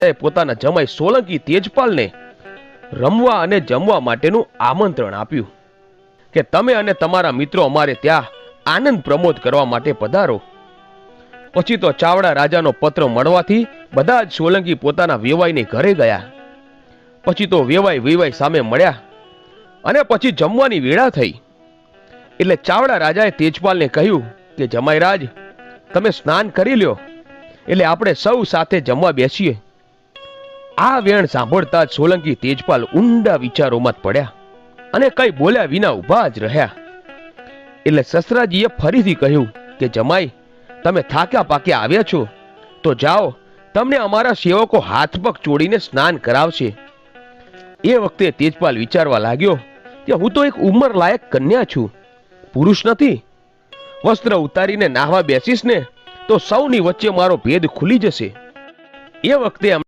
પોતાના જમાઈ સોલંકી તેજપાલને રમવા અને જમવા માટેનું આમંત્રણ આપ્યું કે તમે અને તમારા મિત્રો અમારે ત્યાં આનંદ પ્રમોદ કરવા માટે પધારો. પછી તો ચાવડા રાજાનો પત્ર મળવાથી બધા જ સોલંકી પોતાના વેવાઈને ઘરે ગયા. પછી તો વેવાઈ વેવાઈ સામે મળ્યા અને પછી જમવાની વેળા થઈ. એટલે ચાવડા રાજાએ તેજપાલને કહ્યું કે જમાઈરાજ, તમે સ્નાન કરી લ્યો, એટલે આપણે સૌ સાથે જમવા બેસીએ. આ વેણ સાંભળતા જ સોલંકી તેજપાલ ઊંડા વિચારોમાં જ પડ્યા અને કઈ બોલ્યા વિના ઊભા જ રહ્યા. એટલે સસરાજીએ ફરીથી કહ્યું કે જમાઈ, તમે થાક્યા પાક્યા આવ્યા છો તો જાઓ, તમને અમારા સેવકો હાથ પગ ચોડીને સ્નાન કરાવશે. એ વખતે તેજપાલ વિચારવા લાગ્યો કે હું તો એક ઉંમર લાયક કન્યા છું, પુરુષ નથી. વસ્ત્ર ઉતારીને નાહવા બેસીશ ને તો સૌની વચ્ચે મારો ભેદ ખુલી જશે. એ વખતે